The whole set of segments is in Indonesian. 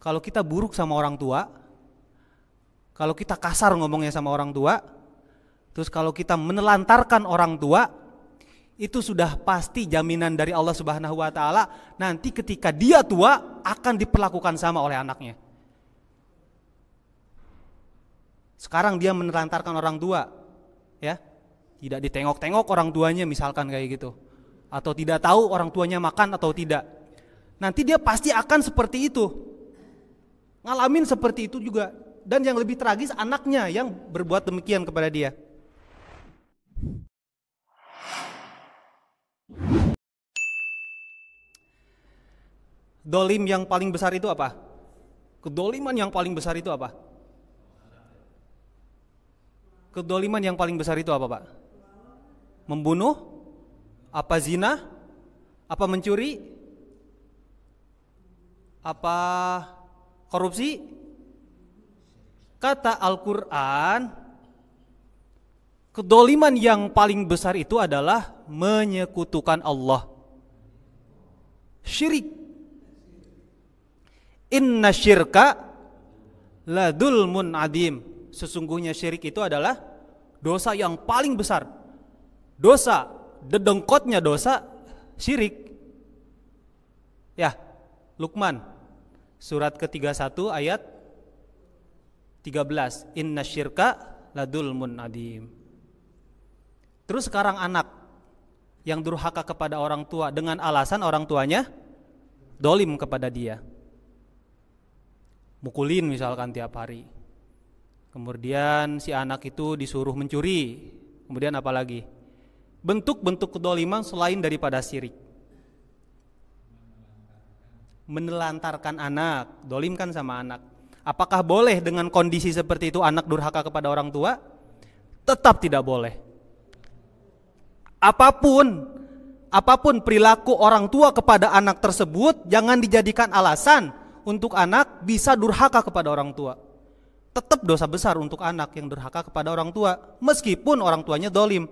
kalau kita buruk sama orang tua, kalau kita kasar ngomongnya sama orang tua, terus kalau kita menelantarkan orang tua, itu sudah pasti jaminan dari Allah Subhanahu wa taala nanti ketika dia tua akan diperlakukan sama oleh anaknya. Sekarang dia menelantarkan orang tua, ya. Tidak ditengok-tengok orang tuanya misalkan kayak gitu. Atau tidak tahu orang tuanya makan atau tidak. Nanti dia pasti akan seperti itu. Ngalamin seperti itu juga. Dan yang lebih tragis anaknya yang berbuat demikian kepada dia. Dolim yang paling besar itu apa? Kedoliman yang paling besar itu apa? Kedoliman yang paling besar itu apa, Pak? Membunuh? Apa zina? Apa mencuri? Apa korupsi? Kata Al-Quran, kedoliman yang paling besar itu adalah menyekutukan Allah. Syirik. Inna syirka ladulmun adim. Sesungguhnya syirik itu adalah dosa yang paling besar. Dosa, dedengkotnya dosa syirik. Ya, Luqman surat ke-31 ayat 13. Inna syirka ladulmun adim. Terus sekarang anak yang durhaka kepada orang tua dengan alasan orang tuanya dolim kepada dia. Mukulin misalkan tiap hari. Kemudian si anak itu disuruh mencuri. Kemudian apa lagi? Bentuk-bentuk kedoliman selain daripada syirik. Menelantarkan anak, dolimkan sama anak. Apakah boleh dengan kondisi seperti itu anak durhaka kepada orang tua? Tetap tidak boleh. Apapun perilaku orang tua kepada anak tersebut, jangan dijadikan alasan untuk anak bisa durhaka kepada orang tua. Tetap dosa besar untuk anak yang durhaka kepada orang tua, meskipun orang tuanya dolim.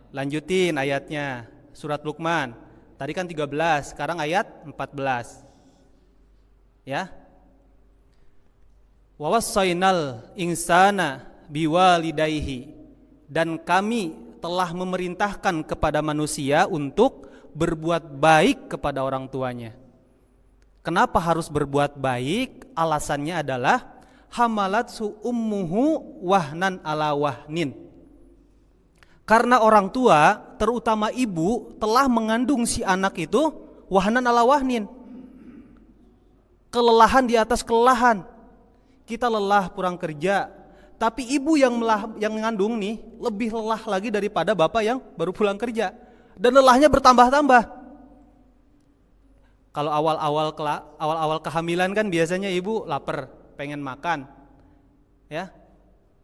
Lanjutin ayatnya, surat Luqman. Tadi kan 13, sekarang ayat 14. Ya. Wa wassaynal insana biwalidayhi, dan kami telah memerintahkan kepada manusia untuk berbuat baik kepada orang tuanya. Kenapa harus berbuat baik? Alasannya adalah hamalatsu ummuhu wahnan ala wahnin. Karena orang tua, terutama ibu, telah mengandung si anak itu wahnan ala wahnin. Kelelahan di atas kelelahan. Kita lelah pulang kerja, tapi ibu yang mengandung nih lebih lelah lagi daripada bapak yang baru pulang kerja. Dan lelahnya bertambah-tambah. Kalau awal-awal kehamilan kan biasanya ibu lapar, pengen makan, ya.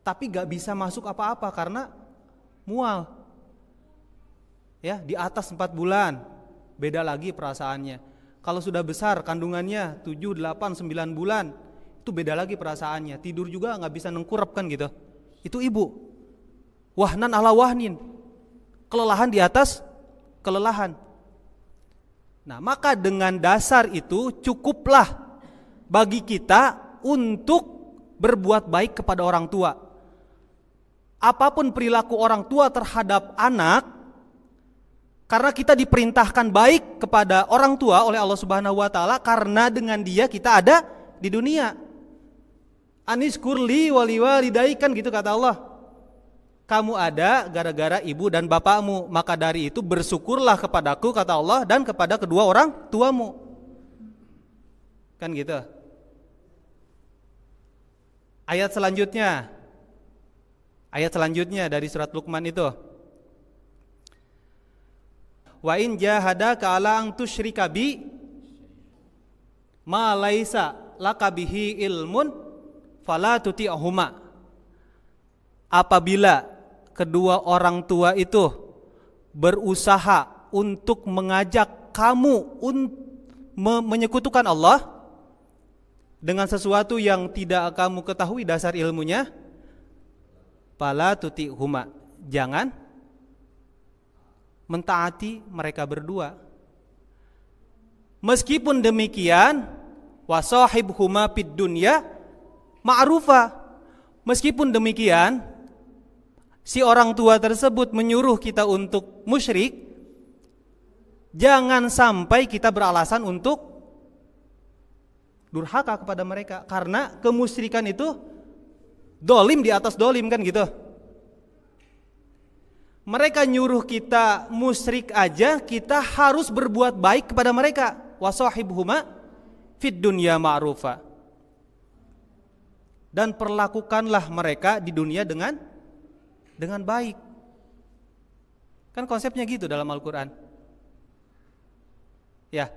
Tapi gak bisa masuk apa-apa karena mual. Ya, di atas 4 bulan beda lagi perasaannya. Kalau sudah besar kandungannya 7, 8, 9 bulan, itu beda lagi perasaannya. Tidur juga gak bisa nengkurap kan gitu. Itu ibu. Wahnan ala wahnin. Kelelahan di atas kelelahan. Nah, maka dengan dasar itu cukuplah bagi kita untuk berbuat baik kepada orang tua. Apapun perilaku orang tua terhadap anak, karena kita diperintahkan baik kepada orang tua oleh Allah Subhanahu wa taala, karena dengan dia kita ada di dunia. Aniskurli wali walidai, kan gitu kata Allah. Kamu ada gara-gara ibu dan bapakmu, maka dari itu bersyukurlah kepadaku, kata Allah, dan kepada kedua orang tuamu. Kan gitu. Ayat selanjutnya dari surat Luqman itu. Wa in jahadaka ala an tusyrika bi ma laisa laka bihi ilmun fala tuti'huma. Apabila kedua orang tua itu berusaha untuk mengajak kamu menyekutukan Allah dengan sesuatu yang tidak kamu ketahui dasar ilmunya, fala tuti'huma, jangan mentaati mereka berdua. Meskipun demikian, wasahibhuma fid dunya ma'rufa. Meskipun demikian, si orang tua tersebut menyuruh kita untuk musyrik, jangan sampai kita beralasan untuk durhaka kepada mereka, karena kemusyrikan itu dolim di atas dolim, kan gitu. Mereka nyuruh kita musyrik aja, kita harus berbuat baik kepada mereka. Wasahibhuma fid dunya ma'rufa. Dan perlakukanlah mereka di dunia dengan baik. Kan konsepnya gitu dalam Al-Quran. Ya,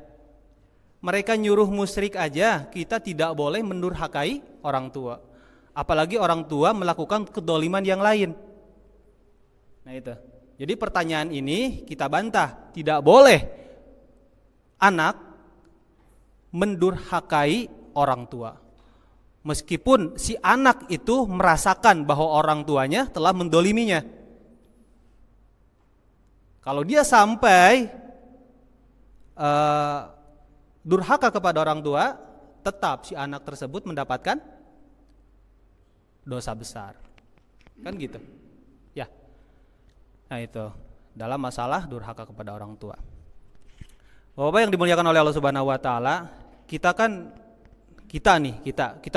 mereka nyuruh musyrik aja, kita tidak boleh mendurhakai orang tua. Apalagi orang tua melakukan kedoliman yang lain. Nah itu. Jadi pertanyaan ini kita bantah, tidak boleh anak mendurhakai orang tua. Meskipun si anak itu merasakan bahwa orang tuanya telah mendoliminya. Kalau dia sampai durhaka kepada orang tua, tetap si anak tersebut mendapatkan dosa besar. Kan gitu. Ya. Nah itu, dalam masalah durhaka kepada orang tua. Bapak yang dimuliakan oleh Allah Subhanahu wa taala, kita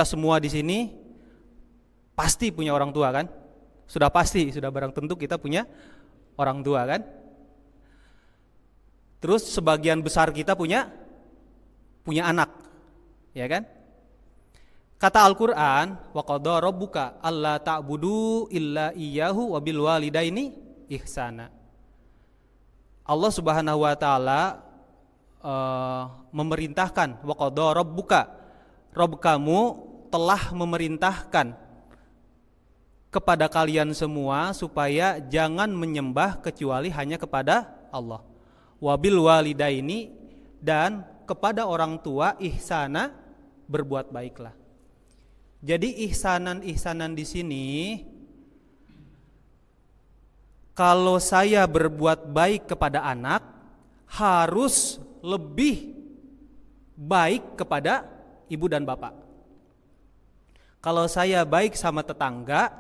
semua di sini pasti punya orang tua, kan? Sudah pasti, sudah barang tentu kita punya orang tua, kan? Terus sebagian besar kita punya anak, ya kan? Kata Al-Qur'an, wa qadha rabbuka alla ta'budu illa iyyahu wa bil walidaini ihsana. Allah Subhanahu wa taala memerintahkan, wa qadha rabbuka, Rabb kamu telah memerintahkan kepada kalian semua supaya jangan menyembah kecuali hanya kepada Allah. Wabil walidaini, dan kepada orang tua ihsana, berbuat baiklah. Jadi ihsanan di sini, kalau saya berbuat baik kepada anak, harus lebih baik kepada ibu dan bapak. Kalau saya baik sama tetangga,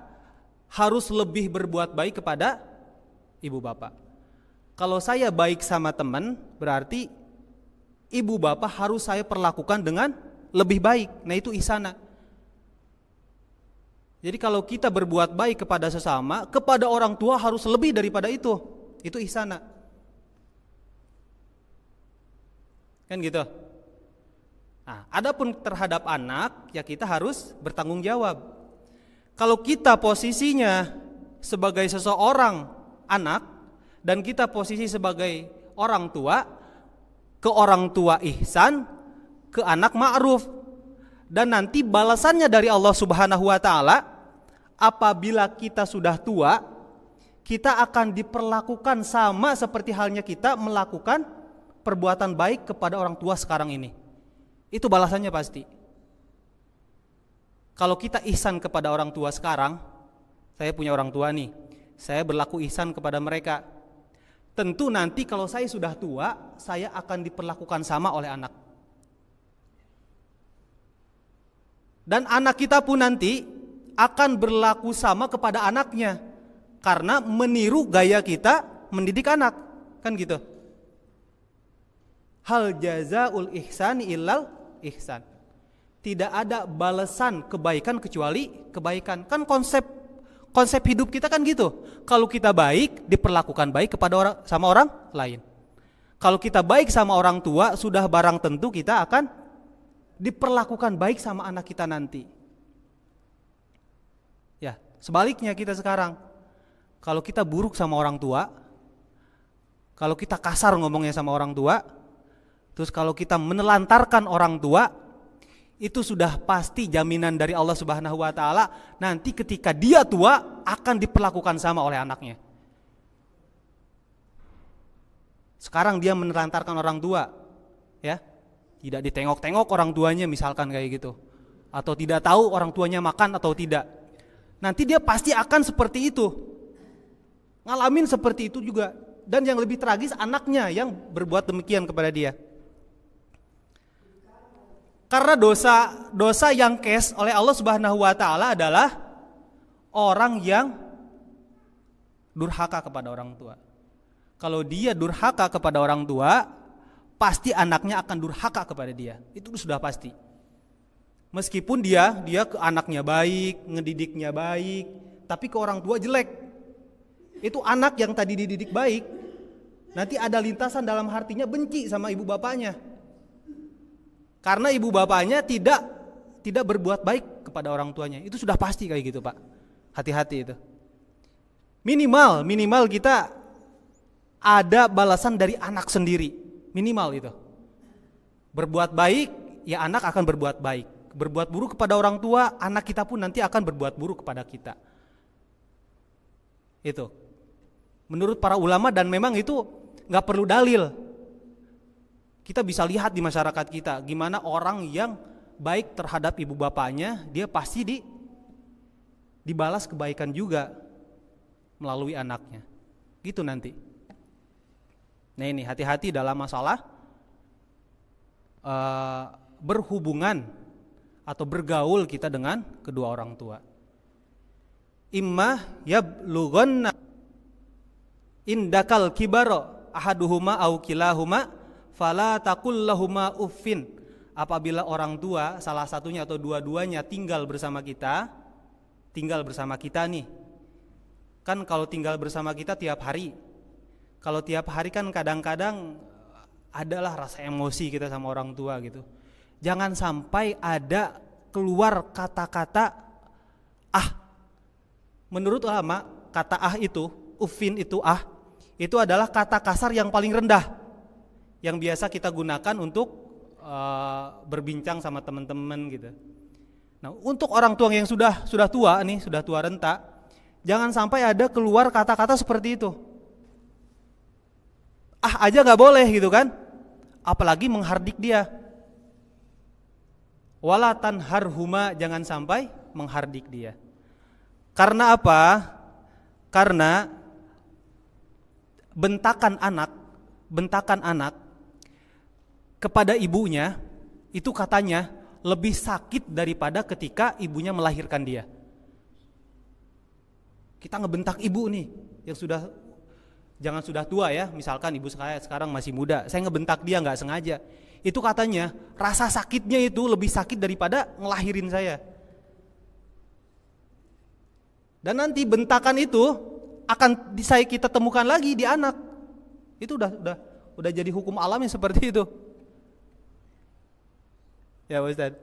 harus lebih berbuat baik kepada ibu bapak. Kalau saya baik sama teman, berarti ibu bapak harus saya perlakukan dengan lebih baik. Nah itu ihsana. Jadi kalau kita berbuat baik kepada sesama, kepada orang tua harus lebih daripada itu. Itu ihsana. Kan gitu. Nah, adapun terhadap anak, ya kita harus bertanggung jawab. Kalau kita posisinya sebagai seseorang anak, dan kita posisi sebagai orang tua, ke orang tua ihsan, ke anak ma'ruf. Dan nanti balasannya dari Allah Subhanahu wa taala, apabila kita sudah tua, kita akan diperlakukan sama seperti halnya kita melakukan perbuatan baik kepada orang tua sekarang ini. Itu balasannya pasti. Kalau kita ihsan kepada orang tua sekarang, saya punya orang tua nih, saya berlaku ihsan kepada mereka. Tentu nanti kalau saya sudah tua, saya akan diperlakukan sama oleh anak. Dan anak kita pun nanti akan berlaku sama kepada anaknya, karena meniru gaya kita mendidik anak, kan gitu. Hal jazaul ihsani illal ihsan. Tidak ada balasan kebaikan kecuali kebaikan. Kan konsep hidup kita kan gitu. Kalau kita baik, diperlakukan baik kepada sama orang lain. Kalau kita baik sama orang tua, sudah barang tentu kita akan diperlakukan baik sama anak kita nanti. Ya, sebaliknya kita sekarang, kalau kita buruk sama orang tua, kalau kita kasar ngomongnya sama orang tua, terus kalau kita menelantarkan orang tua, itu sudah pasti jaminan dari Allah Subhanahu wa taala, nanti ketika dia tua akan diperlakukan sama oleh anaknya. Sekarang dia menelantarkan orang tua, ya. Tidak ditengok-tengok orang tuanya misalkan kayak gitu, atau tidak tahu orang tuanya makan atau tidak. Nanti dia pasti akan seperti itu, ngalamin seperti itu juga Dan yang lebih tragis, anaknya yang berbuat demikian kepada dia. Karena dosa yang kes oleh Allah Subhanahu wa taala adalah orang yang durhaka kepada orang tua. Kalau dia durhaka kepada orang tua, pasti anaknya akan durhaka kepada dia. Itu sudah pasti. Meskipun dia ke anaknya baik, ngedidiknya baik, tapi ke orang tua jelek. Itu anak yang tadi dididik baik, nanti ada lintasan dalam hatinya benci sama ibu bapaknya. Karena ibu bapaknya tidak berbuat baik kepada orang tuanya. Itu sudah pasti kayak gitu, Pak. Hati-hati itu. Minimal kita ada balasan dari anak sendiri. Minimal itu. Berbuat baik, ya anak akan berbuat baik. Berbuat buruk kepada orang tua, anak kita pun nanti akan berbuat buruk kepada kita. Itu. Menurut para ulama, dan memang itu gak perlu dalil. Kita bisa lihat di masyarakat kita, gimana orang yang baik terhadap ibu bapaknya, dia pasti dibalas kebaikan juga melalui anaknya. Gitu nanti. Nah ini hati-hati dalam masalah berhubungan atau bergaul kita dengan kedua orang tua. Imma yablughanna indakal kibaro ahaduhuma au kilahuma fala taqul lahuma uffin. Apabila orang tua salah satunya atau dua-duanya tinggal bersama kita nih. Kan kalau tinggal bersama kita tiap hari. Kalau tiap hari kan kadang-kadang adalah rasa emosi kita sama orang tua gitu. Jangan sampai ada keluar kata-kata ah. Menurut ulama, kata ah itu, uffin itu ah, itu adalah kata kasar yang paling rendah yang biasa kita gunakan untuk berbincang sama teman-teman gitu. Nah, untuk orang tua yang sudah tua nih, sudah tua renta, jangan sampai ada keluar kata-kata seperti itu. Ah aja nggak boleh gitu kan? Apalagi menghardik dia. Wala tanharhuma, jangan sampai menghardik dia. Karena apa? Karena bentakan anak kepada ibunya itu katanya lebih sakit daripada ketika ibunya melahirkan dia. Kita ngebentak ibu nih yang jangan sudah tua ya, misalkan ibu saya sekarang masih muda, saya ngebentak dia nggak sengaja. Itu katanya rasa sakitnya itu lebih sakit daripada ngelahirin saya. Dan nanti bentakan itu akan kita temukan lagi di anak. Itu udah jadi hukum alam yang seperti itu. Ya Ustaz.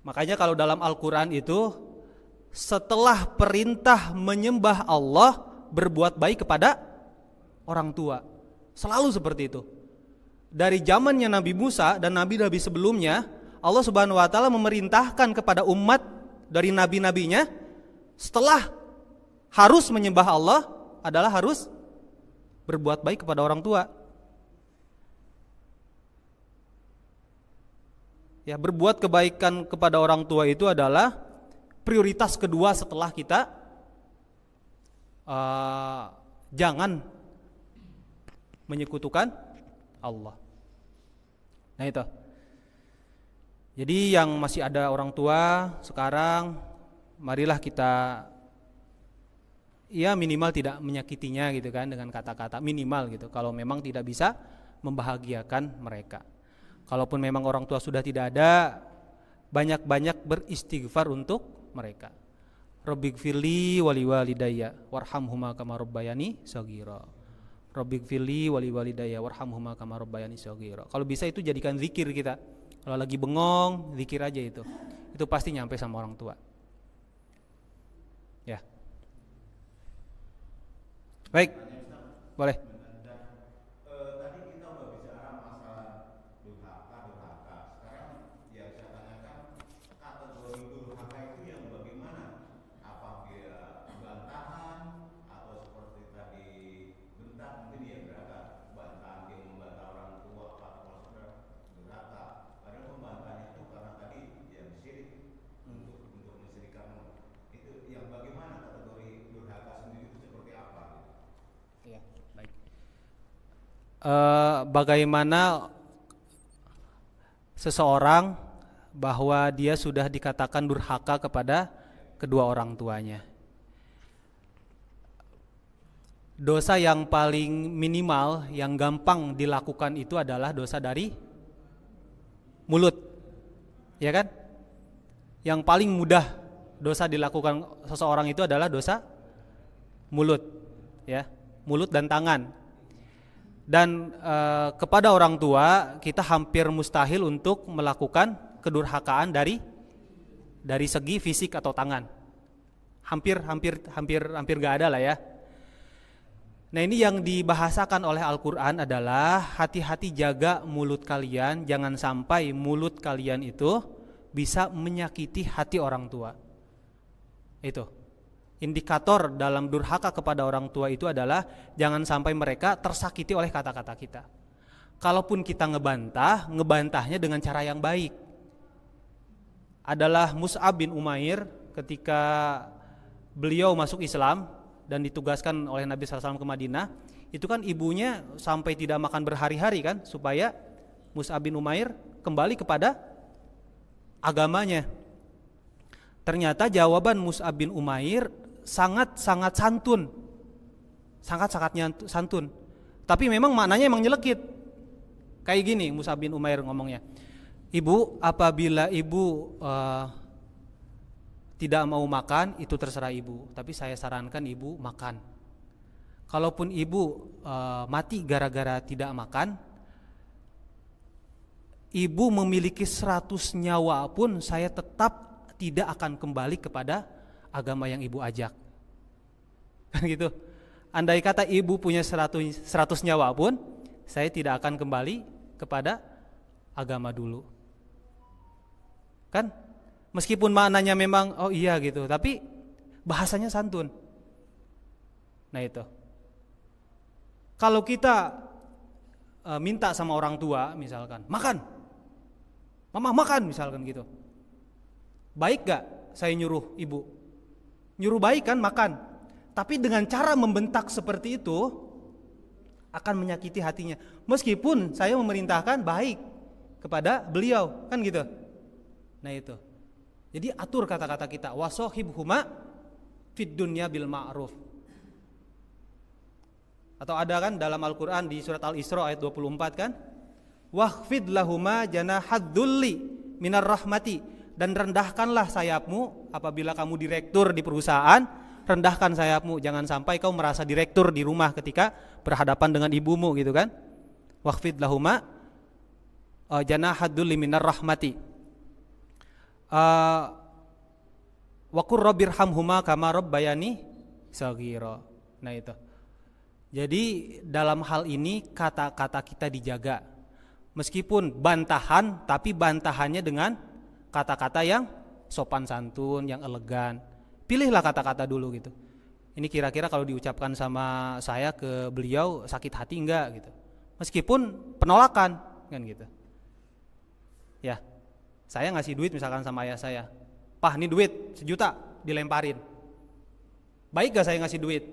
Makanya kalau dalam Al-Quran itu setelah perintah menyembah Allah, berbuat baik kepada orang tua. Selalu seperti itu. Dari zamannya Nabi Musa dan nabi-nabi sebelumnya, Allah Subhanahu wa taala memerintahkan kepada umat dari nabi-nabinya, setelah harus menyembah Allah adalah harus berbuat baik kepada orang tua. Ya, berbuat kebaikan kepada orang tua itu adalah prioritas kedua setelah kita jangan menyekutukan Allah. Nah itu. Jadi yang masih ada orang tua sekarang, marilah kita ya minimal tidak menyakitinya gitu kan, dengan kata-kata minimal gitu. Kalau memang tidak bisa membahagiakan mereka. Kalaupun memang orang tua sudah tidak ada, banyak-banyak beristighfar untuk mereka. Rabbighfirli wali walidayya warhamhuma kama rabbayani shaghira. Rabbighfirli wali walidayya warhamhuma kama rabbayani shaghira. Kalau bisa itu jadikan zikir kita. Kalau lagi bengong, zikir aja itu. Itu pasti nyampe sama orang tua. Ya. Baik. Boleh. bagaimana seseorang bahwa dia sudah dikatakan durhaka kepada kedua orang tuanya. Dosa yang paling minimal, yang gampang dilakukan itu adalah dosa dari mulut, ya kan? Yang paling mudah dosa dilakukan seseorang itu adalah dosa mulut, ya, mulut dan tangan. Dan kepada orang tua kita hampir mustahil untuk melakukan kedurhakaan dari segi fisik atau tangan. Hampir gak ada lah ya. Nah, ini yang dibahasakan oleh Al-Quran adalah hati-hati jaga mulut kalian, jangan sampai mulut kalian itu bisa menyakiti hati orang tua. Itu indikator dalam durhaka kepada orang tua itu adalah jangan sampai mereka tersakiti oleh kata-kata kita. Kalaupun kita ngebantahnya dengan cara yang baik. Adalah Mus'ab bin Umair ketika beliau masuk Islam dan ditugaskan oleh Nabi SAW ke Madinah, itu kan ibunya sampai tidak makan berhari-hari kan, supaya Mus'ab bin Umair kembali kepada agamanya. Ternyata jawaban Mus'ab bin Umair sangat-sangat santun, sangat-sangat santun. Tapi memang maknanya emang nyelekit. Kayak gini Mus'ab bin Umair ngomongnya, "Ibu, apabila ibu tidak mau makan, itu terserah ibu, tapi saya sarankan ibu makan. Kalaupun ibu mati gara-gara tidak makan, ibu memiliki 100 nyawa pun saya tetap tidak akan kembali kepada agama yang ibu ajak." Kan gitu. Andai kata ibu punya 100 nyawa pun, saya tidak akan kembali kepada agama dulu. Kan? Meskipun maknanya memang oh iya gitu, tapi bahasanya santun. Nah itu. Kalau kita minta sama orang tua misalkan, makan, mama makan misalkan gitu, baik gak saya nyuruh ibu? Nyuruh baik kan, makan. Tapi dengan cara membentak seperti itu akan menyakiti hatinya. Meskipun saya memerintahkan baik kepada beliau, kan gitu. Nah itu. Jadi atur kata-kata kita, wasohibhuma fid dunya bil ma'ruf. Atau ada kan dalam Al-Quran di surat Al-Isra ayat 24 kan, wahfid lahuma janahadzulli minar rahmati, dan rendahkanlah sayapmu apabila kamu direktur di perusahaan, rendahkan sayapmu, jangan sampai kau merasa direktur di rumah ketika berhadapan dengan ibumu gitu kan. Wahfid lahuma janahadzulli minar rahmati. Wa qur rabbirhamhuma kama rabbayani shaghira. Nah itu. Jadi dalam hal ini kata-kata kita dijaga. Meskipun bantahan, tapi bantahannya dengan kata-kata yang sopan santun, yang elegan. Pilihlah kata-kata dulu gitu. Ini kira-kira kalau diucapkan sama saya ke beliau sakit hati enggak gitu. Meskipun penolakan kan gitu. Ya. Saya ngasih duit misalkan sama ayah saya, "Pah, ini duit 1 juta," dilemparin. Baik gak saya ngasih duit?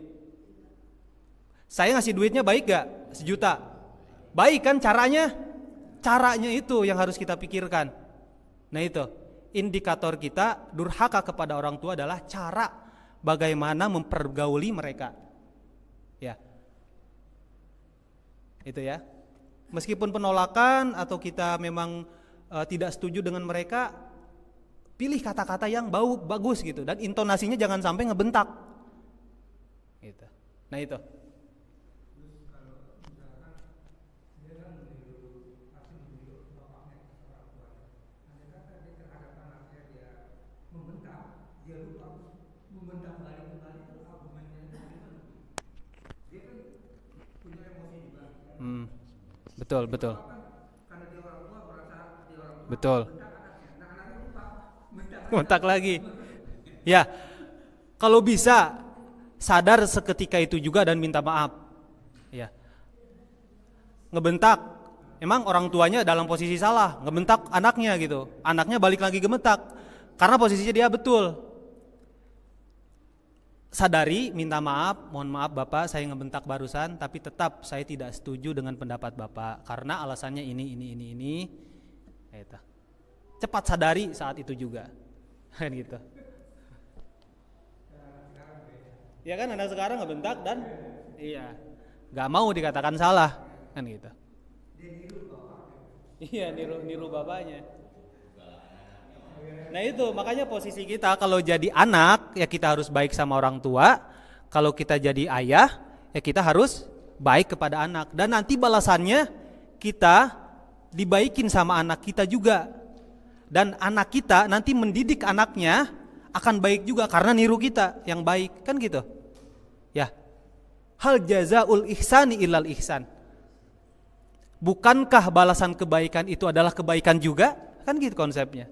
Saya ngasih duitnya baik gak? 1 juta. Baik kan caranya? Caranya itu yang harus kita pikirkan. Nah itu, indikator kita durhaka kepada orang tua adalah cara bagaimana mempergauli mereka. Ya. Itu ya. Meskipun penolakan atau kita memang tidak setuju dengan mereka, pilih kata-kata yang bagus gitu, dan intonasinya jangan sampai ngebentak gitu. Nah itu. Betul. Betul. Kontak lagi. Ya. Kalau bisa sadar seketika itu juga dan minta maaf. Ya. Ngebentak, emang orang tuanya dalam posisi salah, ngebentak anaknya gitu. Anaknya balik lagi gemetak karena posisinya dia betul. sadari, minta maaf, mohon maaf Bapak saya ngebentak barusan, tapi tetap saya tidak setuju dengan pendapat Bapak karena alasannya ini. Gitu. Cepat sadari saat itu juga. Kan gitu. Ya kan anak sekarang ngebentak dan iya, nggak mau dikatakan salah, kan gitu. Iya, niru bapaknya. Nah itu makanya posisi kita kalau jadi anak ya kita harus baik sama orang tua. Kalau kita jadi ayah ya kita harus baik kepada anak. Dan nanti balasannya kita dibaikin sama anak kita juga. Dan anak kita nanti mendidik anaknya akan baik juga karena niru kita yang baik, kan gitu. Ya. Hal jazaul ihsani illal ihsan. Bukankah balasan kebaikan itu adalah kebaikan juga? Kan gitu konsepnya.